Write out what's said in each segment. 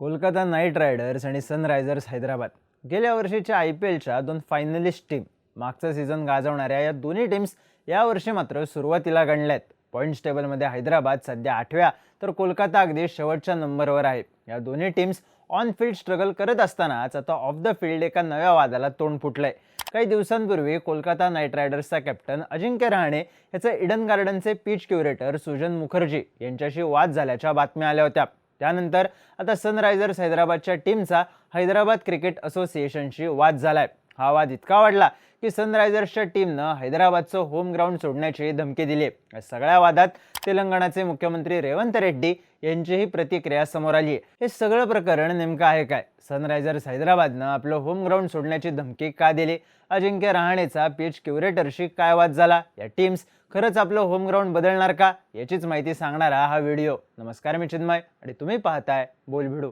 Kolkata night riders आणि Sunrisers Hyderabad गेल्या वर्षीच्या IPLच्या दोन फायनलिस्ट टीम मागचा सीझन गाजवणाऱ्या या दोन्ही टीम्स यावर्षी मात्र सुरुवातीला गणल्यात. पॉईंट्स टेबलमध्ये हैदराबाद सध्या 8व्या तर कोलकाता अगदी शेवटच्या नंबरवर आहे. या दोन्ही टीम्स ऑन फील्ड स्ट्रगल करत असतानाच आता ऑफ द फील्ड एका नव्या वादाला तोंड फुटलंय. काही दिवसांपूर्वी कोलकाता नाईट रायडर्सचा कॅप्टन अजिंक्य रहाणे याचा इडन गार्डनचे पिच क्युरेटर सुजन मुखर्जी यांच्याशी वाद झाल्याच्या बातम्या आल्या होत्या. त्यानंतर आता सनरायझर्स हैदराबादच्या टीमचा हैदराबाद क्रिकेट असोसिएशनशी वाद झालाय. हा वाद इतका वाढला की सनरायझर्सच्या टीमनं हैदराबादचं होम ग्राउंड सोडण्याची धमकी दिली. या सगळ्या वादात तेलंगणाचे मुख्यमंत्री रेवंत रेड्डी यांचीही प्रतिक्रिया समोर आली. हे सगळं प्रकरण नेमकं आहे काय? सनरायझर्स हैदराबादनं आपलं होम ग्राउंड सोडण्याची धमकी का दिली? अजिंक्य रहाणेचा पिच क्युरेटरशी काय वाद झाला? या टीम्स खरंच आपलं होम ग्राउंड बदलणार का? याचीच माहिती सांगणारा हा व्हिडिओ. नमस्कार, मी चिन्मय आणि तुम्ही पाहताय बोलभिडू.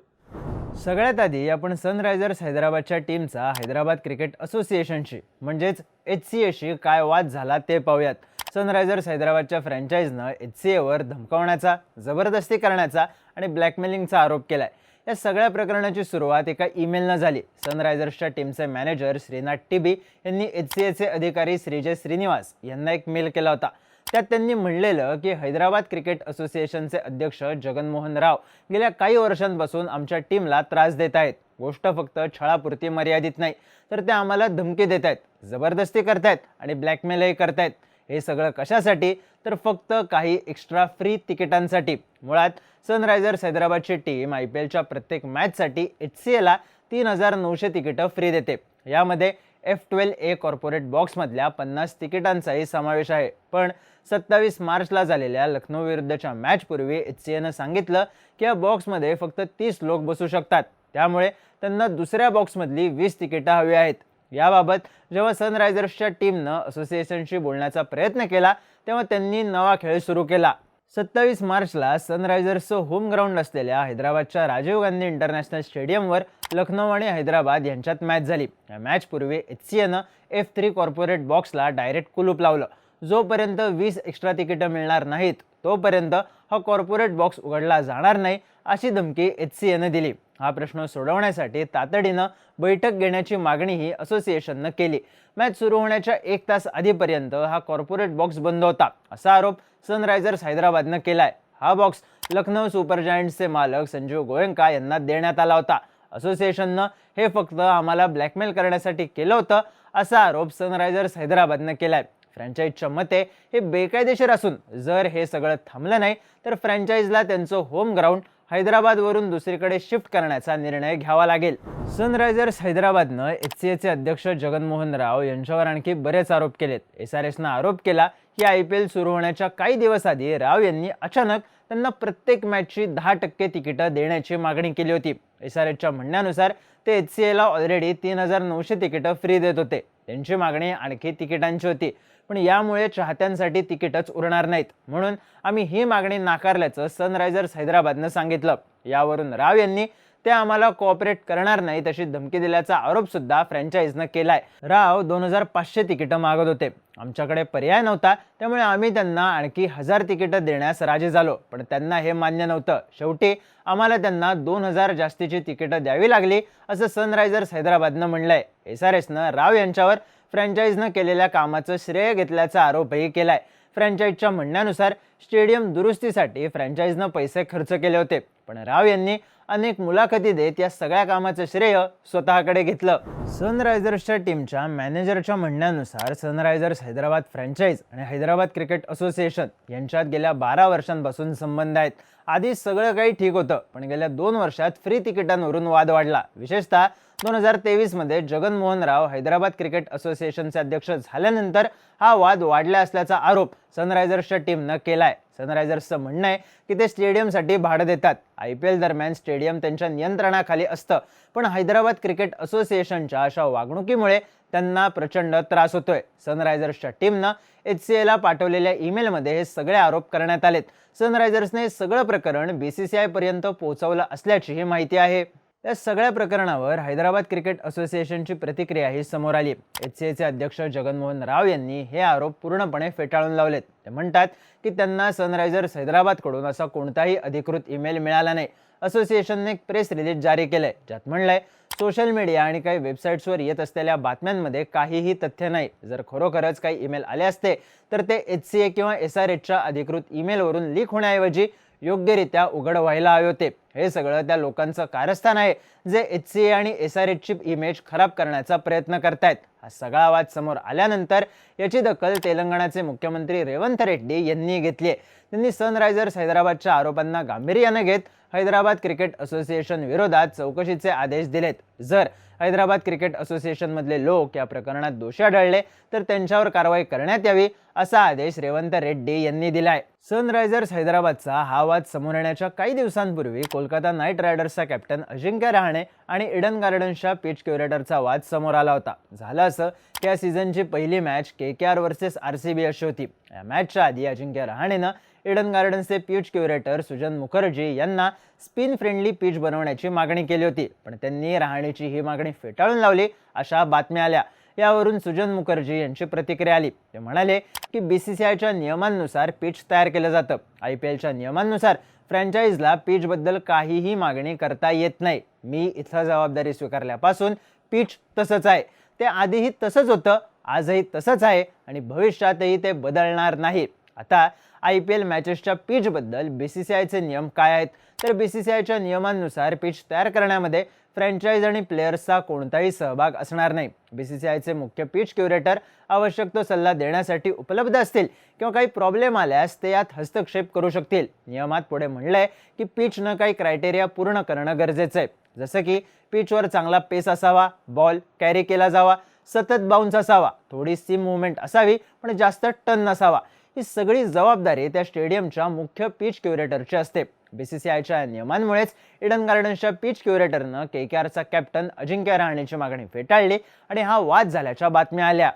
सगळ्यात आधी आपण सनरायझर्स हैदराबादच्या टीमचा हैदराबाद क्रिकेट असोसिएशनशी म्हणजेच HCAशी काय वाद झाला ते पाहूयात. सनरायझर्स हैदराबादच्या फ्रँचायझनं HCAवर धमकावण्याचा, जबरदस्ती करण्याचा आणि ब्लॅकमेलिंगचा आरोप केलाय. या सगळ्या प्रकरणाची सुरुवात एका ईमेलनं झाली. सनरायझर्सच्या टीमचे मॅनेजर श्रीनाथ टिबी यांनी HCAचे अधिकारी श्रीजय श्रीनिवास यांना एक मेल केला होता. त्यात त्यांनी म्हणलेलं की हैदराबाद क्रिकेट असोसिएशनचे अध्यक्ष जगनमोहन राव गेल्या काही वर्षांपासून आमच्या टीमला त्रास देत आहेत. गोष्ट फक्त छळापुरती मर्यादित नाही, तर ते आम्हाला धमकी देत आहेत, जबरदस्ती करतायत आणि ब्लॅकमेलही करतायत. हे सगळं कशासाठी? तर फक्त काही एक्स्ट्रा फ्री तिकिटांसाठी. मुळात सनरायझर्स हैदराबादची टीम IPLच्या प्रत्येक मॅचसाठी HCAला 3,900 तिकीटं फ्री देते. यामध्ये F12A कॉर्पोरेट बॉक्समधल्या 50 तिकिटांचाही समावेश आहे. पण 27 मार्चला झालेल्या लखनौ विरुद्धच्या मॅचपूर्वी HCAनं सांगितलं की या बॉक्समध्ये फक्त 30 लोक बसू शकतात. त्यामुळे त्यांना दुसऱ्या बॉक्समधली 20 तिकीटं हवी आहेत. याबाबत जेव्हा सनरायझर्सच्या टीमनं असोसिएशनशी बोलण्याचा प्रयत्न केला तेव्हा त्यांनी नवा खेळ सुरू केला. 27 मार्चला सनरायझर्सचं होम ग्राउंड असलेल्या हैदराबादच्या राजीव गांधी इंटरनॅशनल स्टेडियमवर लखनौ आणि हैदराबाद यांच्यात मॅच झाली. या मॅचपूर्वी HCAनं F3 कॉर्पोरेट बॉक्सला डायरेक्ट कुलूप लावलं. जोपर्यंत 20 एक्स्ट्रा तिकीटं मिळणार नाहीत तोपर्यंत हा कॉर्पोरेट बॉक्स उघडला जाणार नाही अशी धमकी HCAनं दिली. हा प्रश्न सोडवण्यासाठी तातडीनं बैठक घेण्याची मागणीही असोसिएशननं केली. मॅच सुरू होण्याच्या 1 तास आधीपर्यंत हा कॉर्पोरेट बॉक्स बंद होता असा आरोप सनरायझर्स हैदराबादनं केलाय. हा बॉक्स लखनौ सुपर जायंट्सचे मालक संजीव गोयंका यांना देण्यात आला होता. असोसिएशननं हे फक्त आम्हाला ब्लॅकमेल करण्यासाठी केलं होतं असा आरोप सनरायझर्स हैदराबादनं केलाय. फ्रँचायझच्या मते हे बेकायदेशीर असून जर हे सगळं थांबलं नाही तर फ्रँचायझला त्यांचं होम ग्राउंड हैदराबादवरून दुसरीकडे शिफ्ट करण्याचा निर्णय घ्यावा लागेल. सनरायझर्स हैदराबादनं HCAचे अध्यक्ष जगनमोहन राव यांच्यावर आणखी बरेच आरोप केलेत. SRHनं आरोप केला की IPL सुरू होण्याच्या काही दिवस आधी राव यांनी अचानक त्यांना प्रत्येक मॅचची 10% तिकीटं देण्याची मागणी केली होती. SRHच्या म्हणण्यानुसार ते HCAला ऑलरेडी 3,900 तिकीटं फ्री देत होते. त्यांची मागणी आणखी तिकिटांची होती, पण यामुळे चाहत्यांसाठी तिकीटच उरणार नाहीत, म्हणून आम्ही ही मागणी नाकारल्याचं सनरायझर्स हैदराबादनं सांगितलं. यावरून राव यांनी ते आम्हाला कोऑपरेट करणार नाही तशी धमकी दिल्याचा आरोप सुद्धा फ्रँचायझनं केलाय. राव 2,500 तिकीटं मागत होते. आमच्याकडे पर्याय नव्हता, त्यामुळे आम्ही त्यांना आणखी 1,000 तिकीटं देण्यास राजी झालो, पण त्यांना हे मान्य नव्हतं. शेवटी आम्हाला त्यांना 2,000 जास्तीची तिकीटं द्यावी लागली असं सनरायझर्स हैदराबादनं म्हणलंय. SRHनं राव यांच्यावर फ्रँचायझनं केलेल्या कामाचं श्रेय घेतल्याचा आरोपही केलाय. फ्रँचायझच्या म्हणण्यानुसार स्टेडियम दुरुस्तीसाठी फ्रँचायझनं पैसे खर्च केले होते, पण राव यांनी अनेक मुलाखती देत या सगळ्या कामाचं श्रेय स्वतःकडे घेतलं. सनरायझर्सच्या टीमच्या मॅनेजरच्या म्हणण्यानुसार सनरायझर्स हैदराबाद फ्रँचाइज आणि हैदराबाद क्रिकेट असोसिएशन यांच्यात गेल्या 12 वर्षांपासून संबंध आहेत. आधी सगळं काही ठीक होतं, पण गेल्या 2 वर्षात फ्री तिकिटांवरून वाद वाढला. विशेषतः 2023 मध्ये जगनमोहन राव हैदराबाद क्रिकेट असोसिएशनचे अध्यक्ष झाल्यानंतर हा वाद वाढला असल्याचा आरोप सनरायझर्सच्या टीमनं केलाय. सनरायझर्सचं म्हणणं आहे की ते स्टेडियमसाठी भाडं देतात. IPL दरम्यान स्टेडियम त्यांच्या नियंत्रणाखाली असतं, पण हैदराबाद क्रिकेट असोसिएशनच्या अशा वागणुकीमुळे त्यांना प्रचंड त्रास होतोय. सनरायझर्सच्या टीमनं HCAला पाठवलेल्या ईमेलमध्ये हे सगळे आरोप करण्यात आलेत. सनरायझर्सने हे सगळं प्रकरण BCCI पर्यंत पोहोचवलं असल्याचीही माहिती आहे. या सगळ्या प्रकरणावर हैदराबाद क्रिकेट असोसिएशनची प्रतिक्रियाही समोर आली. HCAचे अध्यक्ष जगनमोहन राव यांनी हे आरोप पूर्णपणे फेटाळून लावलेत. ते म्हणतात की त्यांना सनरायझर्स हैदराबादकडून असा कोणताही अधिकृत ईमेल मिळाला नाही. असोसिएशनने एक प्रेस रिलीज जारी केलंय, ज्यात म्हणलंय सोशल मीडिया आणि काही वेबसाईट्सवर येत असलेल्या बातम्यांमध्ये काहीही तथ्य नाही. जर खरोखरच काही ईमेल आले असते तर ते HCA किंवा SRHच्या अधिकृत ईमेलवरून लीक होण्याऐवजी योग्यरित्या उघड व्हायला हवे होते. हे सगळं त्या लोकांचं कारस्थान आहे जे HCA आणि SRHची इमेज खराब करण्याचा प्रयत्न करतायत. हा सगळा वाद समोर आल्यानंतर याची दखल तेलंगणाचे मुख्यमंत्री रेवंत रेड्डी यांनी घेतली आहे. त्यांनी सनरायझर्स हैदराबादच्या आरोपांना गांभीर्याने घेत हैदराबाद क्रिकेट असोसिएशन विरोधात चौकशीचे आदेश दिलेत. जर हैदराबाद क्रिकेट असोसिएशनमधले लोक या प्रकरणात दोषी आढळले तर त्यांच्यावर कारवाई करण्यात यावी, असा आदेश रेवंत रेड्डी यांनी दिलाय. सनरायझर्स हैदराबादचा हा वाद समोर येण्याच्या काही दिवसांपूर्वी कोलकाता नाईट रायडर्सचा कॅप्टन अजिंक्य रहाणे आणि इडन गार्डन्सच्या पिच क्युरेटरचा वाद समोर आला होता. झालं असं की या सीझनची पहिली मॅच KKR वर्सेस RCB अशी होती. या मॅचच्या आधी अजिंक्य रहाणेनं इडन गार्डन्सचे पिच क्युरेटर सुजन मुखर्जी यांना स्पिन फ्रेंडली पिच बनवण्याची मागणी केली होती, पण त्यांनी रहाणेची ही मागणी फेटाळून लावली, अशा बातम्या आल्या. यावरून सुजन मुखर्जी यांची प्रतिक्रिया आली. ते म्हणाले की BCCIच्या नियमांनुसार पिच तयार केलं जातं. IPLच्या नियमांनुसार फ्रँचाईजला पिचबद्दल काहीही मागणी करता येत नाही. मी इथं जबाबदारी स्वीकारल्यापासून पिच तसंच आहे. ते आधीही तसंच होतं, आजही तसंच आहे आणि भविष्यातही ते बदलणार नाही. आता IPL मॅचेसच्या पिचबद्दल BCCIचे नियम काय आहेत तर BCCIच्या नियमांनुसार पिच तयार करण्यामध्ये फ्रँचाईज आणि प्लेयर्सचा कोणताही सहभाग असणार नाही. BCCIचे मुख्य पिच क्युरेटर आवश्यक तो सल्ला देण्यासाठी उपलब्ध असतील किंवा काही प्रॉब्लेम आल्यास ते यात हस्तक्षेप करू शकतील. नियमात पुढे म्हणलंय की पिचनं काही क्रायटेरिया पूर्ण करणं गरजेचं आहे, जसं की पिचवर चांगला पेस असावा, बॉल कॅरी केला जावा, सतत बाउन्स असावा, थोडी सीम मुवमेंट असावी पण जास्त टर्न नसावा. ही सगळी जबाबदारी त्या स्टेडियमच्या मुख्य पिच क्युरेटरची असते. BCCIच्या नियमांमुळेच इडन गार्डन्सच्या पिच क्युरेटरनं KKRचा कॅप्टन अजिंक्य रहाणेची मागणी फेटाळली आणि हा वाद झाल्याच्या बातम्या आल्या.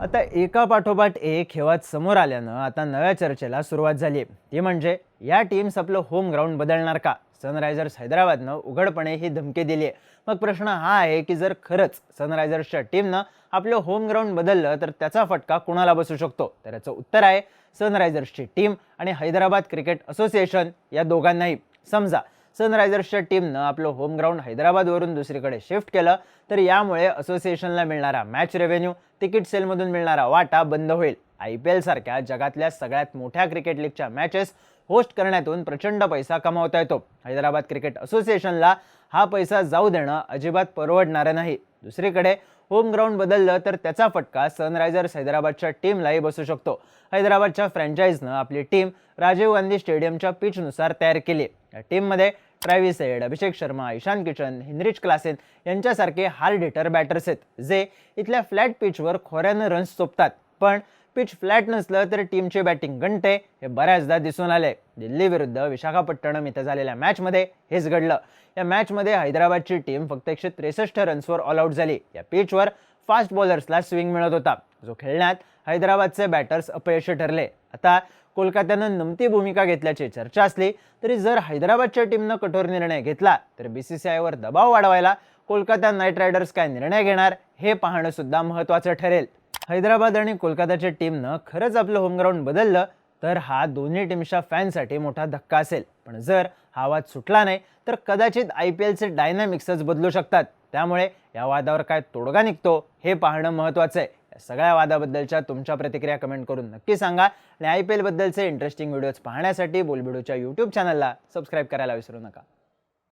आता एका पाठोपाठ एक हे वाद समोर आल्यानं आता नव्या चर्चेला सुरुवात झाली. ती म्हणजे या टीम्स आपलं होम ग्राउंड बदलणार का? सनरायझर्स हैदराबादनं उघडपणे ही धमकी दिली आहे. मग प्रश्न हा आहे की जर खरंच सनरायझर्सच्या टीमनं आपलं होम ग्राउंड बदललं तर त्याचा फटका कुणाला बसू शकतो? तर याचं उत्तर आहे सनरायझर्सची टीम आणि हैदराबाद क्रिकेट असोसिएशन या दोघांनाही. समजा सनरायझर्सच्या टीमनं आपलं होम ग्राउंड हैदराबादवरून दुसरीकडे शिफ्ट केलं तर यामुळे असोसिएशनला मिळणारा मॅच रेव्हेन्यू, तिकीट सेलमधून मिळणारा वाटा बंद होईल. IPL सारख्या जगातल्या सगळ्यात मोठ्या क्रिकेट लीगच्या मॅचेस होस्ट करण्यातून प्रचंड पैसा कमावता येतो. हैदराबाद क्रिकेट असोसिएशनला हा पैसा जाऊ देणं अजिबात परवडणारं नाही. दुसरीकडे होम ग्राउंड बदललं तर त्याचा फटका सनरायझर्स हैदराबादच्या टीमलाही बसू शकतो. हैदराबादच्या फ्रँचाईजनं आपली टीम राजीव गांधी स्टेडियमच्या पिचनुसार तयार केली. या टीममध्ये Travis head, Abhishek Sharma, Ishan Kishan, Heinrich Klaasen यांच्यासारखे हार्ड हिटर बॅटर्स आहेत जे इथल्या फ्लॅट पिचवर खोऱ्यानं रन्स चोपतात. पण पिच फ्लॅट नसलं तर टीमची बॅटिंग गंटते, हे बऱ्याचदा दिसून आले. दिल्ली विरुद्ध विशाखापट्टणम इथं झालेल्या मॅचमध्ये हेच घडलं. या मॅचमध्ये हैदराबादची टीम फक्त 163 रन्सवर ऑल आउट झाली. या पिचवर फास्ट बॉलर्सला स्विंग मिळत होता, जो खेळण्यात हैदराबादचे बॅटर्स अपयशी ठरले. आता कोलकात्यानं नमती भूमिका घेतल्याची चर्चा असली तरी जर हैदराबादच्या टीमनं कठोर निर्णय घेतला तर BCCIवर दबाव वाढवायला कोलकाता नाईट रायडर्स काय निर्णय घेणार हे पाहणं सुद्धा महत्त्वाचं ठरेल. हैदराबाद आणि कोलकाताच्या टीमनं खरंच आपलं होम ग्राउंड बदललं तर हा दोन्ही टीमच्या फॅनसाठी मोठा धक्का असेल. पण जर हा वाद सुटला नाही तर कदाचित IPLचे डायनॅमिक्सच बदलू शकतात. त्यामुळे या वादावर काय तोडगा निघतो हे पाहणं महत्त्वाचं आहे. या सगळ्या वादाबद्दलच्या तुमच्या प्रतिक्रिया कमेंट करून नक्की सांगा आणि IPL बद्दलचे इंटरेस्टिंग व्हिडिओज पाहण्यासाठी बोलबिडूच्या YouTube चॅनलला सबस्क्राईब करायला विसरू नका.